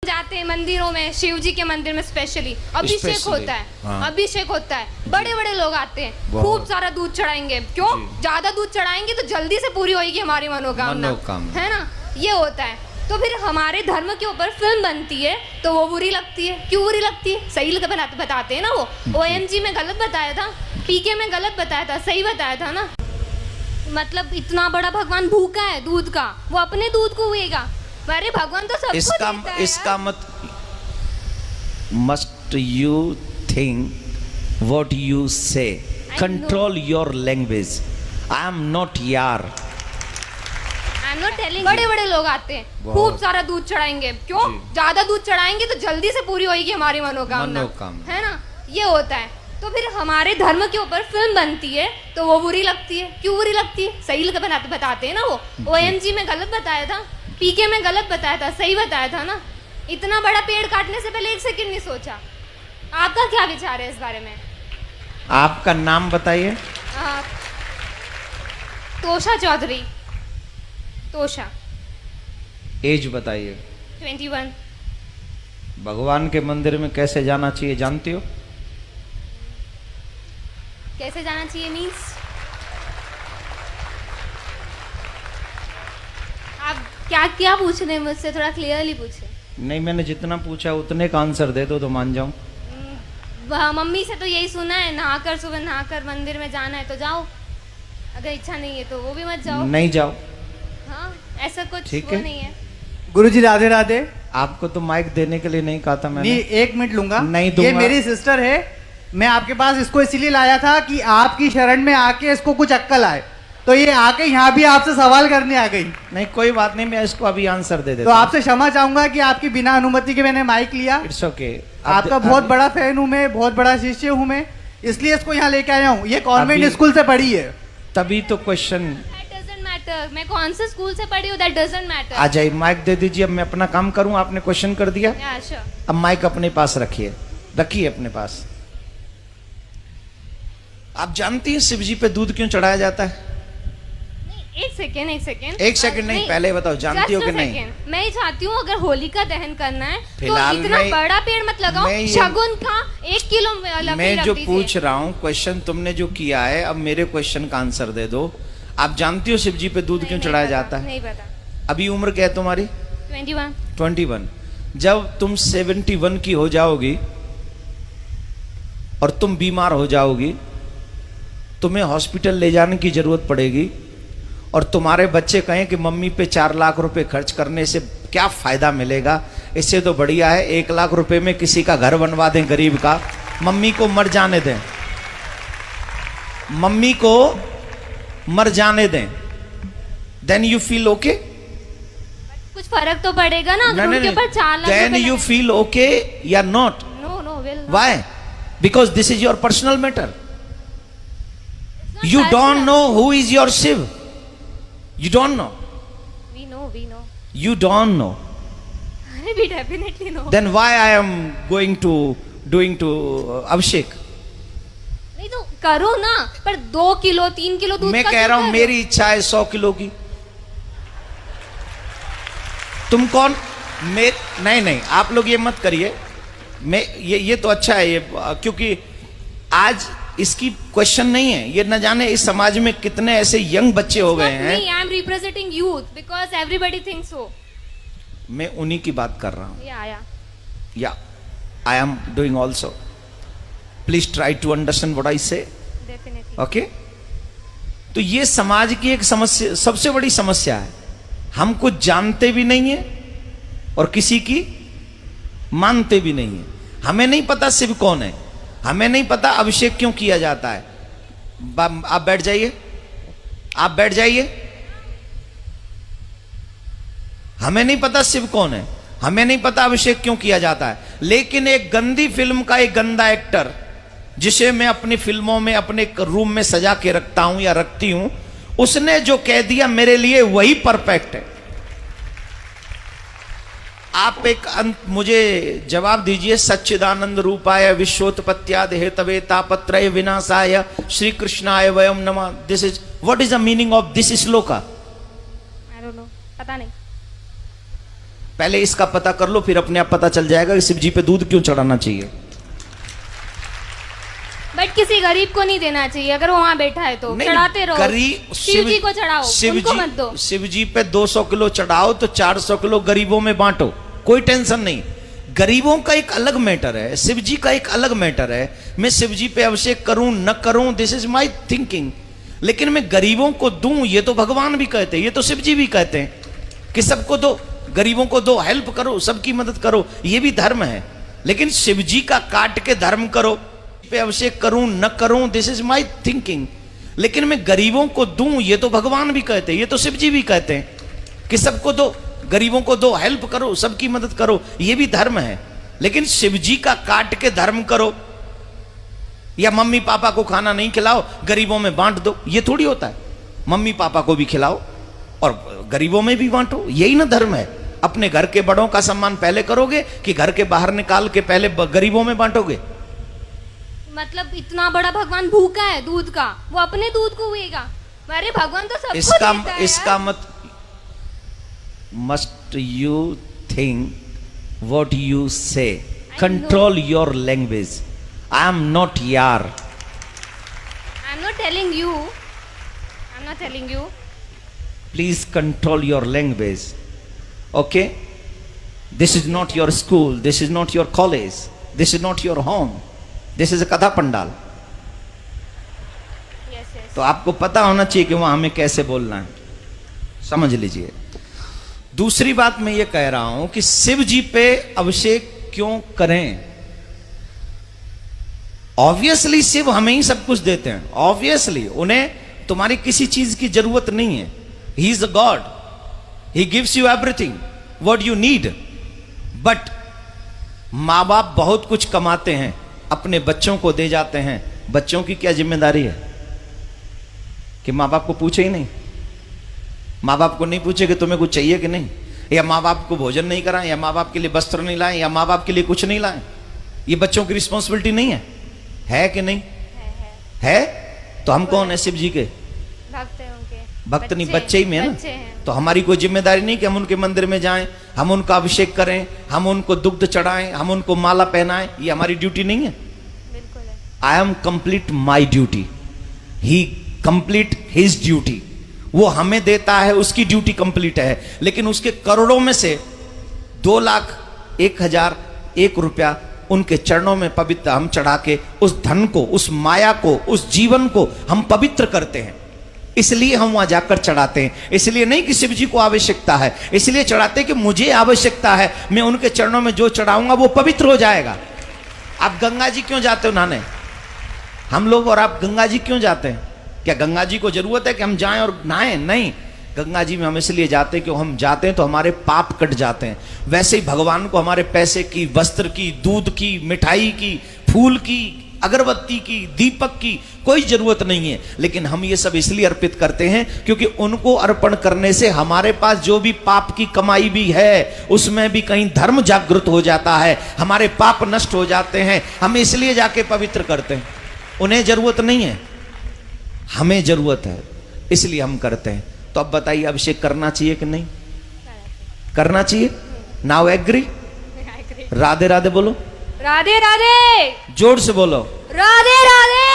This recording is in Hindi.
जाते हैं मंदिरों में, शिव जी के मंदिर में स्पेशली अभिषेक होता है। हाँ। अभिषेक होता है, बड़े बड़े लोग आते हैं, खूब सारा दूध चढ़ाएंगे। क्यों? ज्यादा दूध चढ़ाएंगे तो जल्दी से पूरी होगी हमारी मनोकामना, है ना? ये होता है। तो फिर हमारे धर्म के ऊपर फिल्म बनती है तो वो बुरी लगती है। क्यों बुरी लगती है? सही बताते हैं ना। वो OMG में गलत बताया था, PK में गलत बताया था, सही बताया था ना। मतलब इतना बड़ा भगवान भूखा है दूध का, वो अपने दूध को हुएगा। अरे भगवान तो सबको देता है। इसका मत must you think what you say, control your language. I am not यार, I'm not telling। बड़े बड़े लोग आते हैं, खूब सारा दूध चढ़ाएंगे। क्यों? ज्यादा दूध चढ़ाएंगे तो जल्दी से पूरी होगी हमारी मनोकामना, है ना? ये होता है। तो फिर हमारे धर्म के ऊपर फिल्म बनती है तो वो बुरी लगती है। क्यों बुरी लगती है? सही बताते हैं ना। वो OMG में गलत बताया था, PK में गलत बताया था, सही बताया था ना। इतना बड़ा पेड़ काटने से पहले एक सेकंड नहीं सोचा। आपका क्या विचार है इस बारे में? आपका नाम बताइए। तोषा चौधरी। तोषा। एज बताइए। 21। भगवान के मंदिर में कैसे जाना चाहिए जानती हो? कैसे जाना चाहिए मीन्स? आप क्या पूछ रहे हैं मुझसे? थोड़ा क्लियरली पूछे। नहीं, मैंने जितना पूछा उतने का आंसर दे दो तो मान जाऊं। मम्मी से तो यही सुना है, नहाकर सुबह नहाकर मंदिर में जाना है तो जाओ, अगर इच्छा नहीं है तो वो भी मत जाओ। नहीं जाओ। हाँ, ऐसा कुछ ठीक वो है। नहीं है। गुरुजी राधे राधे। आपको तो माइक देने के लिए नहीं कहा था मैंने। नहीं, 1 मिनट लूंगा। नहीं दूंगा। ये मेरी सिस्टर है, मैं आपके पास इसको इसीलिए लाया था कि आपकी शरण में आके इसको कुछ अक्कल आए, तो ये आके यहाँ भी आपसे सवाल करने आ गई। नहीं, कोई बात नहीं, मैं इसको अभी आंसर दे देता तो आपसे क्षमा चाहूंगा कि आपकी बिना अनुमति के मैंने माइक लिया। It's okay. आपका बहुत बड़ा फैन हूँ मैं, बहुत बड़ा शिष्य हूँ मैं, इसलिए इसको यहाँ लेके आया हूँ। ये कॉन्वेंट स्कूल से पढ़ी है। तभी तो क्वेश्चन। That doesn't matter। मैं कौन से स्कूल से पढ़ी हूँ, that doesn't matter। आ जाइए, माइक दे दीजिए। अब मैं अपना काम करूं, आपने क्वेश्चन कर दिया। Yeah, sure। अब माइक अपने पास रखिए, रखिए अपने पास। आप जानती हैं शिव जी पे दूध क्यों चढ़ाया जाता है? एक सेकेंड एक सेकंड नहीं, पहले बताओ जानती हो कि नहीं? मैं चाहती हूँ अगर होलिका दहन करना है तो फिलहाल इतना मैं- बड़ा पेड़ मत लगाओ। शगुन का 1 किलो मैं जो पूछ रहा हूँ क्वेश्चन तुमने जो किया है, अब मेरे क्वेश्चन का आंसर दे दो। आप जानती हो शिव जी पे दूध क्यों चढ़ाया जाता है? नहीं पता। अभी उम्र क्या है तुम्हारी? 21। 21। जब तुम 71 की हो जाओगी और तुम बीमार हो जाओगी, तुम्हें हॉस्पिटल ले जाने की जरूरत पड़ेगी और तुम्हारे बच्चे कहें कि मम्मी पे 4 लाख रुपए खर्च करने से क्या फायदा मिलेगा, इससे तो बढ़िया है 1 लाख रुपए में किसी का घर बनवा दें गरीब का, मम्मी को मर जाने दें, मम्मी को मर जाने दें। Then you feel okay? कुछ फर्क तो पड़ेगा ना अगर उनके ऊपर 4 लाख। देन यू फील ओके या not? No will. Why? Because this is your personal matter. You don't know who is your Shiv. You don't know. We know. You don't know. We definitely know. Then why I am doing to Abhishek? नहीं तो करो ना, पर 2 किलो 3 किलो दूध मैं का कह रहा हूं करो। मेरी इच्छा है 100 किलो की। तुम कौन? नहीं, आप लोग ये मत करिए। मैं ये तो अच्छा है ये, क्योंकि आज इसकी क्वेश्चन नहीं है। ये न जाने इस समाज में कितने ऐसे यंग बच्चे हो गए हैं। I am representing youth because everybody thinks so. मैं उन्हीं की बात कर रहा हूं। Yeah. I am doing also. Please try to understand what I say. Definitely. Okay? तो ये समाज की एक समस्या, सबसे बड़ी समस्या है। हम कुछ जानते भी नहीं है और किसी की मानते भी नहीं है। हमें नहीं पता शिव कौन है, हमें नहीं पता अभिषेक क्यों किया जाता है। आप बैठ जाइए, आप बैठ जाइए। हमें नहीं पता शिव कौन है, हमें नहीं पता अभिषेक क्यों किया जाता है। लेकिन एक गंदी फिल्म का एक गंदा एक्टर, जिसे मैं अपनी फिल्मों में अपने रूम में सजा के रखता हूं या रखती हूं, उसने जो कह दिया मेरे लिए वही परफेक्ट है। आप एक मुझे जवाब दीजिए। सच्चिदानंद रूपाय विश्वोत्पत्त्यादि हेतवे तापत्रय विनाशाय श्री कृष्णाय वयम नमः। This is what is the meaning of this shloka? I don't know. पता नहीं। पहले इसका पता कर लो, फिर अपने आप पता चल जाएगा कि शिव जी पे दूध क्यों चढ़ाना चाहिए। बट किसी गरीब को नहीं देना चाहिए, अगर वो वहाँ बैठा है तो चढ़ाते रहो। शिव जी को चढ़ाओ, उनको मत दो। शिव जी पे 200 किलो चढ़ाओ तो 400 किलो गरीबों में बांटो, कोई टेंशन नहीं। गरीबों का एक अलग मैटर है, शिव जी का एक अलग मैटर है। मैं शिव जी पे अभिषेक करूं न करूं, दिस इज माई थिंकिंग, लेकिन मैं गरीबों को दूं, ये तो भगवान भी कहते हैं, ये तो शिव जी भी कहते हैं कि सबको दो, गरीबों को दो, हेल्प करो, सबकी मदद करो, ये भी धर्म है। लेकिन शिव जी का काट के धर्म करो, पे अभिषेक करूं न करूं, दिस इज माई थिंकिंग, लेकिन मैं गरीबों को दूं, ये तो भगवान भी कहते हैं, ये तो शिव जी भी कहते हैं कि सबको दो, गरीबों को दो, हेल्प करो, सबकी मदद करो, ये भी धर्म है। लेकिन शिव जी का काट के धर्म करो या मम्मी पापा को खाना नहीं खिलाओ, गरीबों में बांट दो, ये थोड़ी होता है। मम्मी पापा को भी खिलाओ और गरीबों में भी बांटो, यही ना धर्म है। अपने घर के बड़ों का सम्मान पहले करोगे कि घर के बाहर निकाल के पहले गरीबों में बांटोगे? मतलब इतना बड़ा भगवान भूखा है दूध का, वो अपने दूध को हुएगा? अरे भगवान तो सबको देता है। इसका मत must you think what you say, control your language. I am not यार, I am not telling you, I am not telling you. Please control your language, okay? This is not your school, this is not your college, this is not your home, this is a katha pandal. तो आपको पता होना चाहिए कि वहां हमें कैसे बोलना है, समझ लीजिए। दूसरी बात मैं ये कह रहा हूं कि शिव जी पे अभिषेक क्यों करें? ऑब्वियसली शिव हमें ही सब कुछ देते हैं, ऑब्वियसली उन्हें तुम्हारी किसी चीज की जरूरत नहीं है। He is a God, he gives you everything what you need. But माँ बाप बहुत कुछ कमाते हैं, अपने बच्चों को दे जाते हैं, बच्चों की क्या जिम्मेदारी है कि माँ बाप को पूछे ही नहीं? माँ बाप को नहीं पूछे कि तुम्हें कुछ चाहिए कि नहीं, या माँ बाप को भोजन नहीं कराएं, या माँ बाप के लिए वस्त्र नहीं लाएं, या माँ बाप के लिए कुछ नहीं लाएं? ये बच्चों की रिस्पॉन्सिबिलिटी नहीं है कि नहीं? है। तो हम कौन है? शिव जी के भक्त हैं उनके। भक्त नहीं, बच्चे ही में है ना। तो हमारी कोई जिम्मेदारी नहीं कि हम उनके मंदिर में जाएं, हम उनका अभिषेक करें, हम उनको दुग्ध चढ़ाएं, हम उनको माला पहनाएं, ये हमारी ड्यूटी नहीं है? बिल्कुल है। I am complete my duty, he complete his duty. वो हमें देता है, उसकी ड्यूटी कंप्लीट है, लेकिन उसके करोड़ों में से 2,01,001 रुपया उनके चरणों में पवित्र हम चढ़ा के उस धन को, उस माया को, उस जीवन को हम पवित्र करते हैं। इसलिए हम वहां जाकर चढ़ाते हैं, इसलिए नहीं कि शिव जी को आवश्यकता है, इसलिए चढ़ाते कि मुझे आवश्यकता है, मैं उनके चरणों में जो चढ़ाऊंगा वो पवित्र हो जाएगा। आप गंगा जी क्यों जाते हो नहाने? हम लोग और आप गंगा जी क्यों जाते हैं? क्या गंगा जी को जरूरत है कि हम जाएं और नहाएं? नहीं, गंगा जी में हम इसलिए जाते हैं कि हम जाते हैं तो हमारे पाप कट जाते हैं। वैसे ही भगवान को हमारे पैसे की, वस्त्र की, दूध की, मिठाई की, फूल की, अगरबत्ती की, दीपक की कोई जरूरत नहीं है, लेकिन हम ये सब इसलिए अर्पित करते हैं क्योंकि उनको अर्पण करने से हमारे पास जो भी पाप की कमाई भी है उसमें भी कहीं धर्म जागृत हो जाता है, हमारे पाप नष्ट हो जाते हैं। हम इसलिए जाके पवित्र करते हैं, उन्हें जरूरत नहीं है, हमें जरूरत है, इसलिए हम करते हैं। तो अब बताइए, अभिषेक करना चाहिए कि नहीं करना चाहिए? Now agree? राधे राधे बोलो, राधे राधे, जोर से बोलो, राधे राधे।